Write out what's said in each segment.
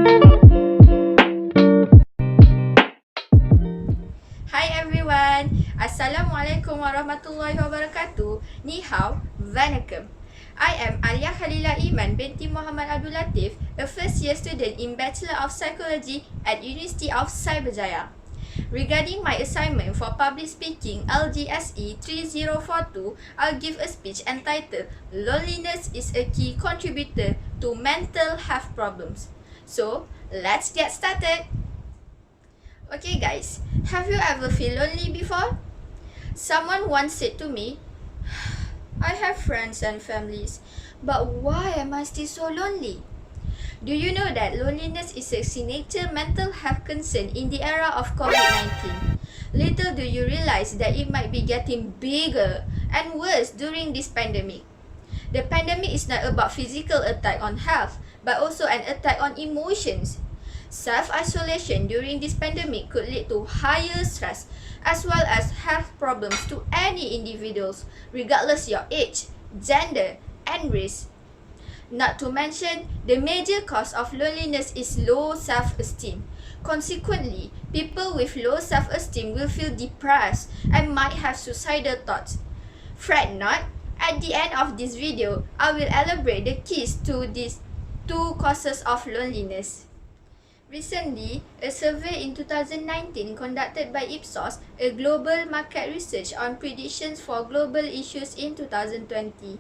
Hi everyone, Assalamualaikum warahmatullahi wabarakatuh. Ni hao, vanakkam. I am Allia Khalilah Iman binti Muhammad Abdul Latif, a first year student in Bachelor of Psychology at University of Cyberjaya. Regarding my assignment for public speaking LGSE 3042, I'll give a speech entitled Loneliness is a key contributor to mental health problems. So, let's get started. Okay guys, have you ever feel lonely before? Someone once said to me, I have friends and families, but why am I still so lonely? Do you know that loneliness is a signature mental health concern in the era of COVID-19? Little do you realize that it might be getting bigger and worse during this pandemic. The pandemic is not about physical attack on health, but also an attack on emotions. Self-isolation during this pandemic could lead to higher stress as well as health problems to any individuals, regardless your age, gender, and race. Not to mention, the major cause of loneliness is low self-esteem. Consequently, people with low self-esteem will feel depressed and might have suicidal thoughts. Fret not, at the end of this video, I will elaborate the keys to these two causes of loneliness. Recently, a survey in 2019 conducted by Ipsos, a global market research on predictions for global issues in 2020.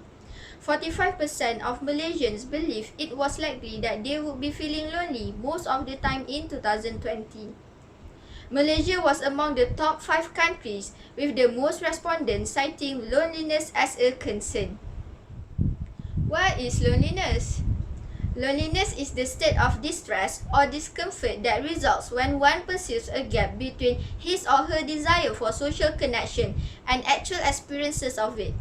45% of Malaysians believe it was likely that they would be feeling lonely most of the time in 2020. Malaysia was among the top 5 countries with the most respondents citing loneliness as a concern. What is loneliness? Loneliness is the state of distress or discomfort that results when one perceives a gap between his or her desire for social connection and actual experiences of it.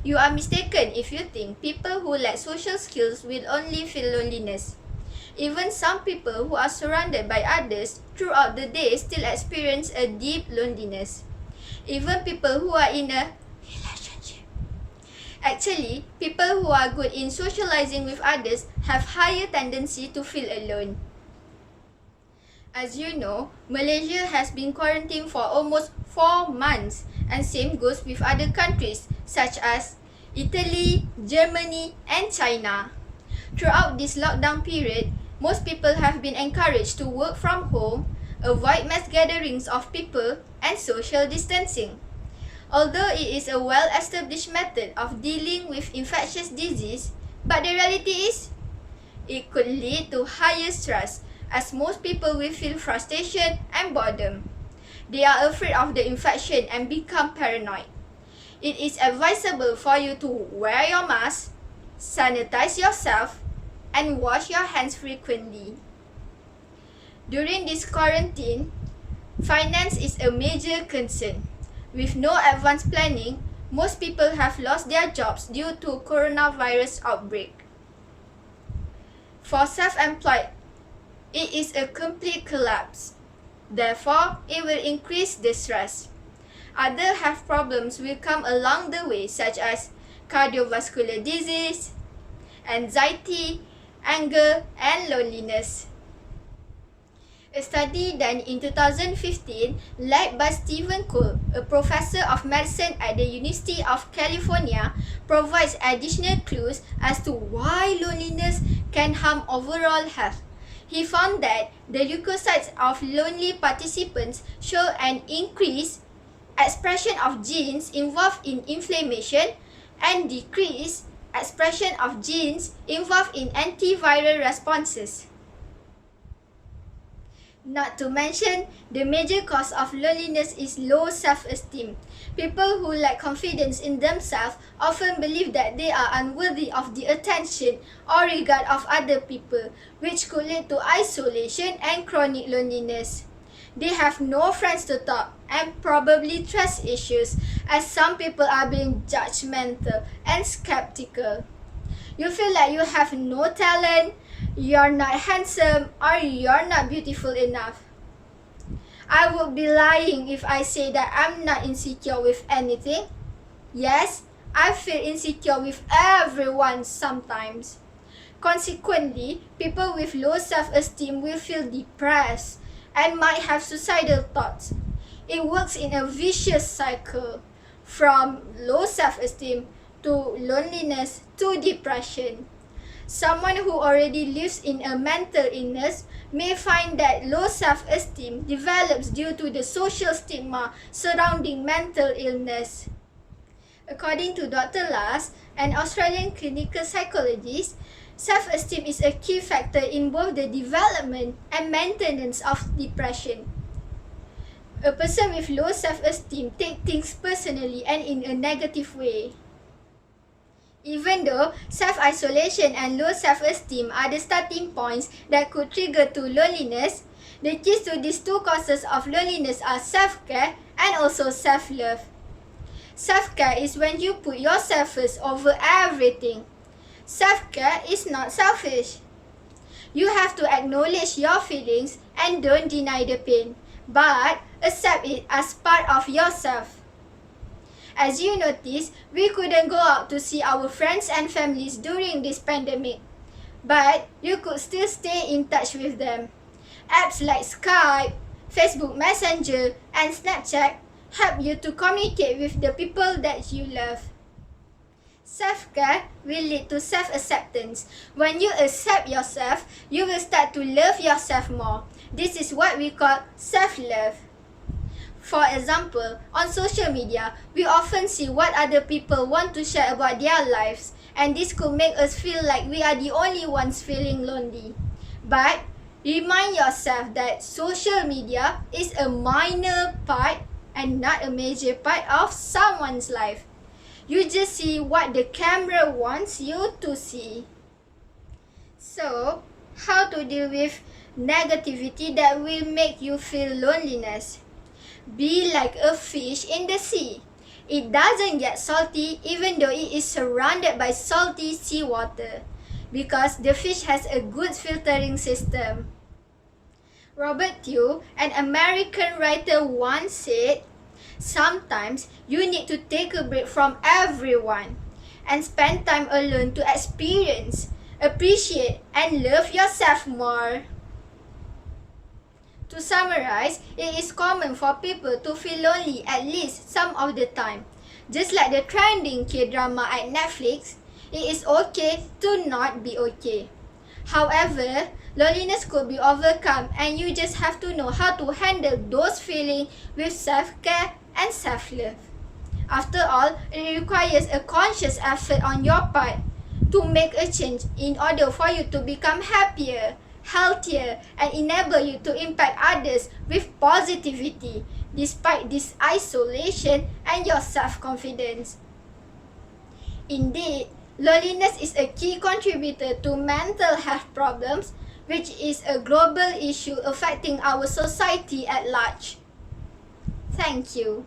You are mistaken if you think people who lack social skills will only feel loneliness. Even some people who are surrounded by others throughout the day still experience a deep loneliness. Even people who are in a relationship. Actually, people who are good in socializing with others have higher tendency to feel alone. As you know, Malaysia has been quarantined for almost 4 months, and same goes with other countries such as Italy, Germany, and China. Throughout this lockdown period, most people have been encouraged to work from home, avoid mass gatherings of people, and social distancing. Although it is a well-established method of dealing with infectious disease, but the reality is, it could lead to higher stress as most people will feel frustration and boredom. They are afraid of the infection and become paranoid. It is advisable for you to wear your mask, sanitize yourself, and wash your hands frequently. During this quarantine, finance is a major concern. With no advanced planning, most people have lost their jobs due to coronavirus outbreak. For self-employed, it is a complete collapse. Therefore, it will increase the stress. Other health problems will come along the way such as cardiovascular disease, anxiety, anger, and loneliness. A study done in 2015 led by Stephen Cole, a professor of medicine at the University of California, provides additional clues as to why loneliness can harm overall health. He found that the leukocytes of lonely participants show an increased expression of genes involved in inflammation and decreased expression of genes involved in antiviral responses. Not to mention, the major cause of loneliness is low self-esteem. People who lack confidence in themselves often believe that they are unworthy of the attention or regard of other people, which could lead to isolation and chronic loneliness. They have no friends to talk and probably trust issues, as some people are being judgmental and skeptical. You feel like you have no talent, you're not handsome, or you're not beautiful enough. I would be lying if I say that I'm not insecure with anything. Yes, I feel insecure with everyone sometimes. Consequently, people with low self-esteem will feel depressed and might have suicidal thoughts. It works in a vicious cycle from low self-esteem to loneliness to depression. Someone who already lives in a mental illness may find that low self-esteem develops due to the social stigma surrounding mental illness. According to Dr. Lars, an Australian clinical psychologist, self-esteem is a key factor in both the development and maintenance of depression. A person with low self-esteem takes things personally and in a negative way. Even though self-isolation and low self-esteem are the starting points that could trigger to loneliness, the keys to these two causes of loneliness are self-care and also self-love. Self-care is when you put yourself first over everything. Self-care is not selfish. You have to acknowledge your feelings and don't deny the pain, but accept it as part of yourself. As you notice, we couldn't go out to see our friends and families during this pandemic, but you could still stay in touch with them. Apps like Skype, Facebook Messenger, and Snapchat help you to communicate with the people that you love. Self-care will lead to self-acceptance. When you accept yourself, you will start to love yourself more. This is what we call self-love. For example, on social media, we often see what other people want to share about their lives, and this could make us feel like we are the only ones feeling lonely. But remind yourself that social media is a minor part and not a major part of someone's life. You just see what the camera wants you to see. So, how to deal with negativity that will make you feel loneliness? Be like a fish in the sea. It doesn't get salty even though it is surrounded by salty seawater, because the fish has a good filtering system. Robert Tew, an American writer, once said, "Sometimes you need to take a break from everyone and spend time alone to experience, appreciate, and love yourself more." To summarize, it is common for people to feel lonely at least some of the time. Just like the trending K-drama at Netflix, it is okay to not be okay. However, loneliness could be overcome, and you just have to know how to handle those feelings with self-care and self-love. After all, it requires a conscious effort on your part to make a change in order for you to become happier, healthier, and enable you to impact others with positivity despite this isolation and your self-confidence. Indeed, loneliness is a key contributor to mental health problems, which is a global issue affecting our society at large. Thank you.